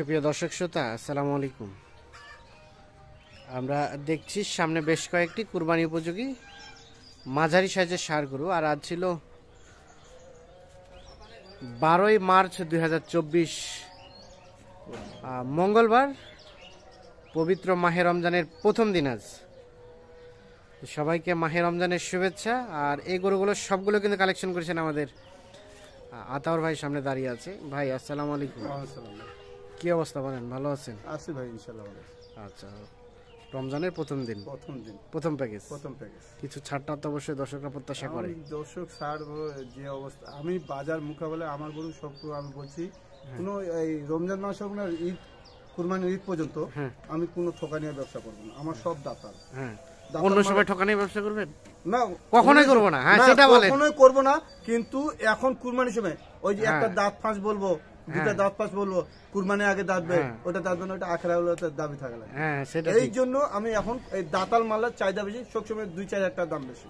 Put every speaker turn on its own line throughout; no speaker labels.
সুপ্রিয় দর্শক শ্রোতা, আসসালামু আলাইকুম। আমরা দেখছি সামনে বেশ কয়েকটি কুরবানি উপযোগী মাঝারি সাইজের ষাঁড় গরু। আর আজ ছিল 12ই মার্চ 2024, মঙ্গলবার, পবিত্র মাহে রমজানের প্রথম দিন। আজ সবাইকে মাহে রমজানের শুভেচ্ছা। আর এই গরুগুলো সবগুলো কিন্তু কালেকশন করেছেন আমাদের আতাউর ভাই, সামনে দাঁড়িয়ে আছে। ভাই আসসালামু আলাইকুম। কি অবস্থা বলেন, ভালো আছেন?
আছি ভাই, ইনশাআল্লাহ ভালো আছি।
আচ্ছা, রমজানের প্রথম দিন, প্রথম প্যাকেজ। কিছু ছাড়টা তো অবশ্যই দর্শকরা প্রত্যাশা করে।
দর্শক ছাড় যে অবস্থা, আমি বাজার মোকাবেলায় আমার গরু সব আমি বলছি, কোনো এই রমজান মাস হোক না ঈদ, কুরবানির ঈদ পর্যন্ত আমি কোনো ঠকানিয়া ব্যবসা করবো না। আমার সব দাতাল। হ্যাঁ,
অন্য সময় ঠকানি ব্যবসা করবেন
না?
কখনোই করবো না। হ্যাঁ, সেটা বলেন।
কখনোই করবো না, কিন্তু এখন কুরবানির সময় ওই যে একটা দাঁত ফাঁস বলবো, দুটা দাঁত পাঁচ বলবো, কুরবানি আগে দাঁতবে, ওটা দাঁতবে না, ওটা আখেরা হলো দাবি থাকে না। এই জন্য আমি এখন এই দাঁতাল মালের চাহিদা বেশি, সবসময় 2-4 টাকা দাম বেশি।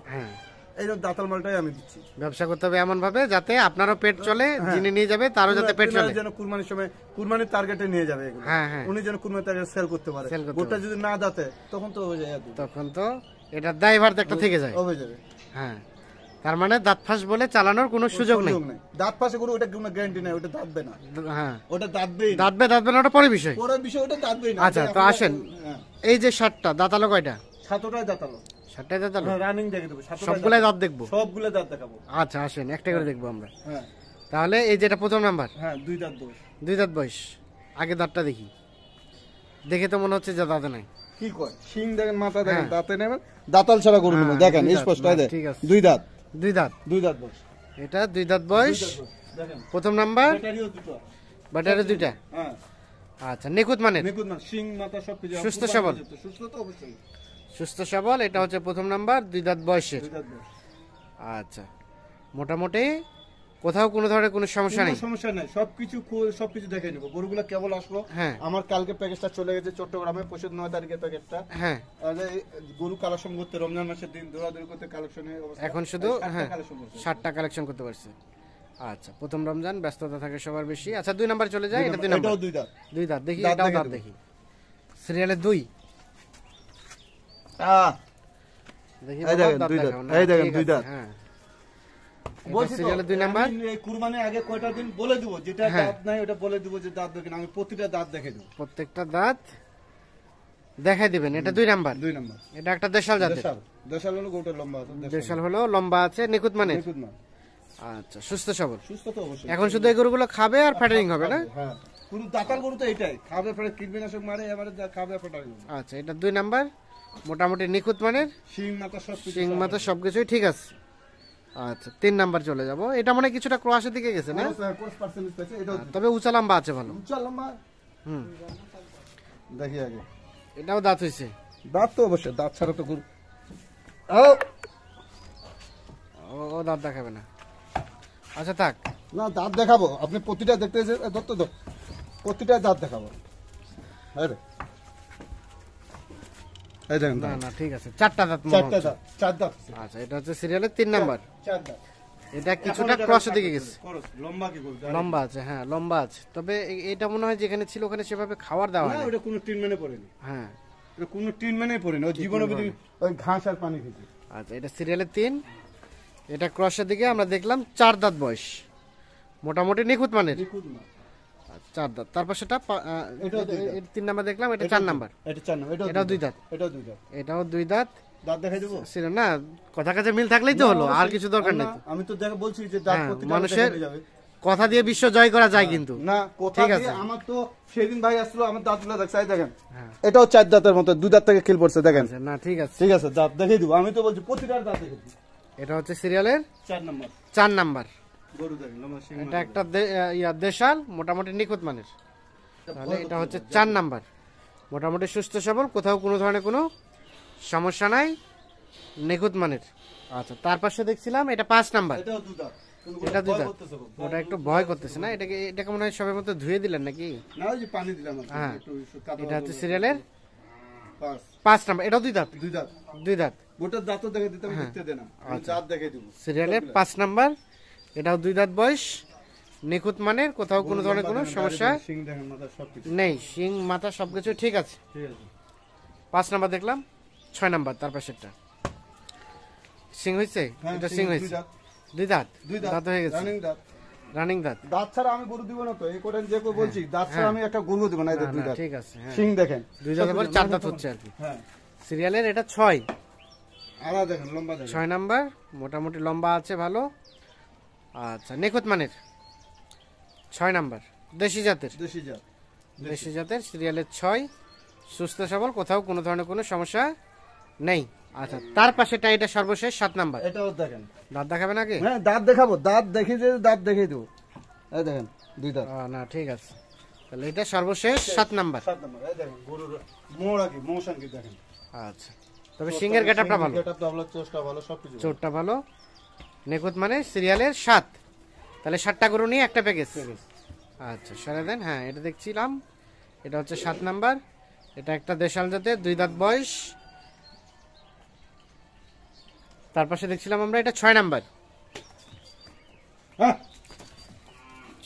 এই জন্য দাঁতাল মালটাই আমি দিচ্ছি।
ব্যবসা করতে হবে এমন ভাবে যাতে আপনারও পেট চলে, যিনি নিয়ে যাবে তারও যাতে পেট চলে,
যেন কুরবানির সময় কুরবানির টার্গেটে নিয়ে যাবে এগুলো। উনি যেন কুরবানির টার্গেটে সেল করতে পারে। গোটা যদি না দাঁতে তখন তো হয়ে যায়, তখন তো
এটা দায়ভার একটা থেকে যায়,
হয়ে যাবে।
হ্যাঁ, তার মানে দাঁত ফাঁস বলে চালানোর কোনো সুযোগ নেই।
দাঁত ফাঁসে গরু ওটা কোনো গ্যারান্টি নাই, ওটা দাঁতবে না। হ্যাঁ, ওটা
দাঁতবে না, ওটা পরের বিষয়।
ওটা দাঁতবেই না।
আচ্ছা, তো আসেন, এই যে 7টা দাঁতালো, কয়টা?
7টাই দাঁতালো।
7টাই দাঁতালো,
রানিং দেখে দেবো।
সবগুলাই দাঁত দেখবো?
সবগুলাই দাঁত দেখাবো।
আচ্ছা, আসেন একটা করে দেখবো আমরা। হ্যাঁ, তাহলে এই যেটা প্রথম নাম্বার,
হ্যাঁ, 2 দাঁত বয়স।
2 দাঁত বয়স। আগে দাঁতটা দেখি, দেখে তো মনে হচ্ছে যে দাঁতে নাই।
কি কয়, শিং দেখেন, মাথা দেখেন, দাঁতে নেবেন, দাঁতাল ছাড়া গরু নেবেন, দেখেন স্পষ্ট।
ঠিক আছে,
2 দাঁত।
2 দাঁত
বয়স।
এটা 2 দাঁত বয়স, প্রথম নাম্বার। ব্যাটারি 2টা।
হ্যাঁ,
আচ্ছা, নিখুঁত মানে,
শিং মাথা সবকিছু
সুস্থ সবল।
সুস্থ তো অবশ্যই
সুস্থ সবল। এটা হচ্ছে প্রথম নাম্বার, 2 দাঁত বয়সের। আচ্ছা, মোটামুটি কোথাও কোনো ধরনের কোনো সমস্যা নেই?
সমস্যা নাই, সবকিছু দেখে নেবো। গরুগুলো কেবল আসলো। হ্যাঁ, আমার কালকে প্যাকেজটা চলে গেছে চট্টগ্রামে, 9 তারিখের প্যাকেজটা। হ্যাঁ, গরু কালেকশন করতে, রমজান মাসের দিন দৌড়াদৌড়ি করতে কালেকশনে
এখন শুধু 7টা কালেকশন করতে পারছে। আচ্ছা, প্রথম রমজান, ব্যস্ততা থাকে সবার বেশি। আচ্ছা, 2 নাম্বার চলে যায়। এটা 2 নাম্বার, 2 দাঁত দেখি। এটাও দাঁত দেখি, সিরিয়ালে 2 দেখি। এই দেখেন 2 দাঁত, এই দেখেন 2 দাঁত। হ্যাঁ, বলছি সিরিয়ালে 2 নাম্বার।
এই কুরবানির আগে কয়টা দিন বলে দেব, যেটা দাঁত নাই ওটা বলে দেব যে দাঁত দেখেন, আমি প্রতিটা দাঁত দেখে দেব,
প্রত্যেকটা দাঁত দেখাই দিবেন। এটা 2 নাম্বার। এটা একটা দেশাল জাতের।
দেশাল হলো গোটা লম্বা আছে,
দেশাল হলো লম্বা আছে, নিখুঁত মানে। আচ্ছা, সুস্থ সবল। সুস্থ তো অবশ্যই। এখন শুধু এই গরুগুলো খাবে আর ফ্যাটারিং হবে না?
হ্যাঁ, পুরো দাঁতাল গরু তো এটাই খাবে, ফেরে কীটনাশক মারে, এবারে খাবে ফ্যাটারিং।
আচ্ছা, এটা 2 নাম্বার, মোটামুটি নিখুঁত মানের, শিং মাথা সবকিছুই ঠিক আছে। আচ্ছা, 3 নাম্বার চলে যাব। এটা মানে কিছুটা ক্রসের দিকে গেছে না? তবে উঁচা লম্বা আছে, ভালো
উঁচা লম্বা। দেখি আগে,
এটাও দাঁত হইছে?
দাঁত তো অবশ্যই, দাঁত ছাড়া তো গরু
ও দাঁত দেখাবে না। আচ্ছা, থাক
না, দাঁত দেখাবো। আপনি প্রতিটা দেখতে ধরতো তো, প্রতিটা দাঁত দেখাবো।
না না, ঠিক আছে, 4টা দাঁত।
4 দাঁত।
আচ্ছা, এটা হচ্ছে সিরিয়ালের 3 নাম্বার।
4 দাঁত।
এটা কিছুটা ক্রসের দিকে গেছে,
লম্বা কি বলবো,
লম্বা আছে। হ্যাঁ, লম্বা আছে। তবে এটা মনে হয় যেখানে ছিল ওখানে সেভাবে খাবার দেওয়া হয় না।
ওটা কোনো ট্রিটমেন্টে পড়েনি। হ্যাঁ, এটা কোনো ট্রিটমেন্টে পড়েনি, ওই জীবনে ওই ঘাস আর পানি খেতে।
আচ্ছা, এটা সিরিয়ালের 3, এটা ক্রসের দিকে আমরা দেখলাম 4 দাঁত বয়স, মোটামুটি নিখুঁত মানের। 4 দাঁত। তারপর সেটা 3 নাম্বার দেখলাম, এটা 4 নাম্বার। এটাও 2 দাঁত। এটাও 2 দাঁত।
দাঁত দেখাই দেবো
না, কথা কাছে মিল থাকলেই তো হলো, আর কিছু দরকার নেই।
আমি তো বলছি যে দাঁত প্রতিটা
মানুষের কথা দিয়ে বিশ্ব জয় করা যায়, কিন্তু
না, কথা দিয়ে। আমার তো সেদিন ভাই আসলো, আমার দাঁতগুলো দেখছেন, দেখেন এটাও 4 দাঁতের মতো, 2 দাঁত থেকে খিল পড়ছে, দেখেন।
না, ঠিক আছে,
ঠিক আছে, দাঁত দেখাই দিব। আমি তো বলছি প্রতিটা দাঁত দেখে দিব।
এটা হচ্ছে সিরিয়ালের 4 নাম্বার গরু। এটা একটা দেশাল, মোটামুটি নিখুঁত মানের। তাহলে এটা হচ্ছে 4 নাম্বার, মোটামুটি সুস্থ সবল, কোথাও কোনো ধরনের কোনো সমস্যা নাই, নিখুঁত মানের। আচ্ছা, তার পাশে দেখছিলাম এটা 5 নাম্বার। এটা 2 দাঁত। ওটা একটু ভয় করতেছে না? এটাকে মনে হয় সবের মতো ধুয়ে দিলেন নাকি? হ্যাঁ, এটা হচ্ছে সিরিয়ালের 5 নাম্বার। এটাও 2 দাঁত। 2 দাঁত।
গোটা দাঁত দেখে দিতে দেন না, দাঁত দেখে দিব।
সিরিয়ালের 5 নাম্বার, এটাও 2 দাঁত বয়স, নিখুঁত মানের, কোথাও কোনো ধরনের কোনো সমস্যা নেই, শিং মাথা সবকিছু ঠিক আছে। 5 নাম্বার দেখলাম, 6 নাম্বার তার পাশেরটা শিং হয়েছে, এটা শিং হয়েছে, 2 দাঁত দাঁত হয়ে গেছে, রানিং দাঁত।
দাঁত ছাড়া আমি গরু দিব না তো, এই কোটেন যে কো বলছি দাঁত ছাড়া আমি একটা গরু দিব না। এই 2 দাঁত
ঠিক আছে,
শিং দেখেন
2 দাঁত আবার 4 দাঁত হচ্ছে আর কি। হ্যাঁ সিরিয়ালের এটা 6
আলাদা দেখেন লম্বা দেখেন,
6 নাম্বার মোটামুটি লম্বা আছে ভালো। আচ্ছা নিখুঁত মানের 6 নাম্বার, দেশি জাতের, দেশি জাতের সিরিয়ালের 6, সুস্থ সবল, কোথাও কোনো ধরনের কোনো সমস্যা নেই। আচ্ছা তার পাশেটা এটা সর্বশেষ 7 নাম্বার,
এটাও দেখেন।
দাঁত দেখাবেন আগে?
হ্যাঁ দাঁত দেখাবো, দাঁত দেখে যে দাঁত দেখিয়ে দেবো। এই দেখেন 2 দাঁত।
না ঠিক আছে, তাহলে এটা সর্বশেষ 7 নাম্বার।
7 নাম্বার এই দেখেন গরুর মোড়া কি মোশন কি দেখেন।
আচ্ছা তবে সিংহের গেটআপটা ভালো,
গেটআপটা ভালো, চোষটা ভালো, সবকিছু
চোটটা ভালো, নিখুঁত মানে সিরিয়ালের 7। তাহলে 7টা গরু নিয়ে একটা প্যাকেজ। আচ্ছা সরে দেন। হ্যাঁ এটা দেখছিলাম, এটা হচ্ছে 7 নাম্বার, এটা একটা দেশাল জাতের, 2 দাঁত বয়স। তার পাশে দেখছিলাম আমরা এটা 6 নাম্বার,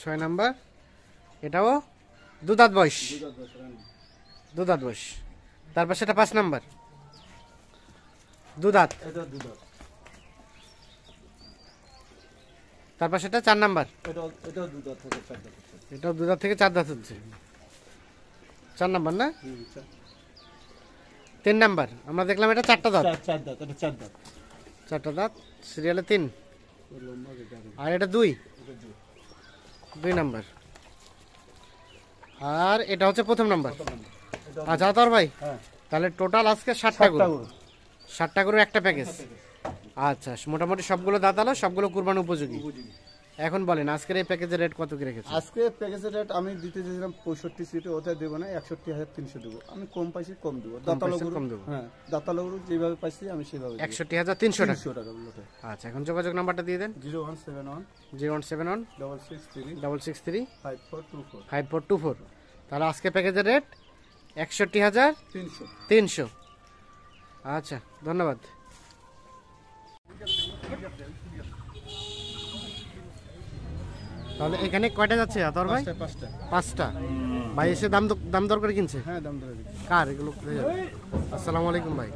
6 নাম্বার, এটাও 2 দাঁত বয়স, 2 দাঁত বয়স। তার পাশে এটা 5 নাম্বার, 2 দাঁত, তার পাশে এটা 4 নাম্বার, এটাও 2 দাঁত থেকে 4 দাঁত হচ্ছে, 4 নাম্বার না? 3 নাম্বার আমরা দেখলাম এটা 4টা দাঁত, 4টা দাঁত সিরিয়ালে 3, আর এটা 2 নাম্বার, আর এটা হচ্ছে প্রথম নাম্বার। আচ্ছা তোর ভাই তাহলে টোটাল আজকে 7টা গরু, 7টা গরু একটা প্যাকেজ। আচ্ছা মোটামুটি সবগুলো দাঁতালো, সবগুলো কুরবানি উপযোগী। এখন বলেন আজকের এই প্যাকেজের রেট কত কি রেখেছেন?
আজকে প্যাকেজের রেট আমি দিতে চেয়েছিলাম 65 সিটে, ওটা দেবো না, 61,300 দেবো। আমি কম পাইছি কম দেবো, দাঁতালো গরু কম দেবো। হ্যাঁ দাঁতালো গরু যেভাবে পাইছি আমি সেভাবে
61,300 টাকা।
বলতে।
আচ্ছা এখন যোগাযোগ নাম্বারটা দিয়ে দেন।
0171
0171
663
663
5424
5424। তাহলে আজকে প্যাকেজের রেট 61,300। আচ্ছা ধন্যবাদ। তাহলে এখানে কয়টা যাচ্ছে তোর ভাই? 5টা। ভাই এসে দাম দর করে কিনছে?
হ্যাঁ দাম দর
কার এগুলো? আসসালামু আলাইকুম ভাই,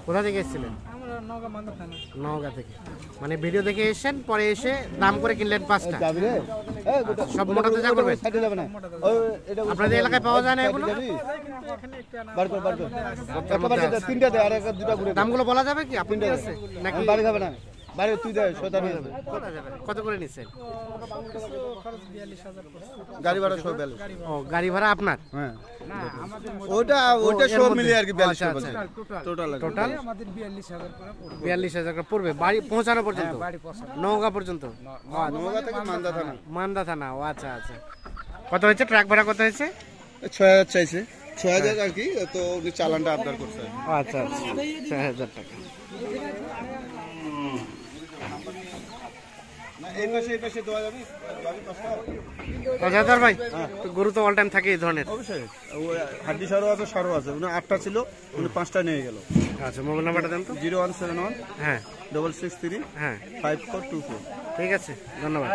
কোথা থেকে এসেছিলেন? নওগাঁ থেকে। মানে ভিডিও দেখে এসেছেন, পরে এসে দাম করে কিনলেন 5টা। সব মোটাতে যা করবেন? আপনাদের এলাকায় পাওয়া যায় না এগুলো? দামগুলো বলা যাবে কি আপনাদের কাছে নাকি? কত করে নিচ্ছেন?
গাড়ি ভাড়া সব 42।
ও গাড়ি ভাড়া আপনার?
হ্যাঁ ওটা সব মিলে আর কি 42 টোটাল
আমাদের 42,000 করে পড়বে।
42,000 টাকা পড়বে বাড়ি পৌঁছানো পর্যন্ত? নওগাঁ পর্যন্ত?
নওগাঁ থেকে
মান্দা থানা। ও আচ্ছা আচ্ছা। কত হয়েছে ট্রাক ভাড়া? কত হয়েছে?
6,000 চাইছে, 6,000 আর কি, তো উনি চালানটা আবদার করছে।
আচ্ছা আচ্ছা 6,000 টাকা। হাজার ভাই গরু তো অল টাইম থাকে এই ধরনের?
অবশ্যই হাড্ডি সারও আছে, সারও আছে। উনি 8টা ছিল, উনি 5টা নিয়ে গেল।
আচ্ছা মোবাইল নাম্বারটা দেন তো।
0171
হ্যাঁ
663
হ্যাঁ
5424।
ঠিক আছে ধন্যবাদ।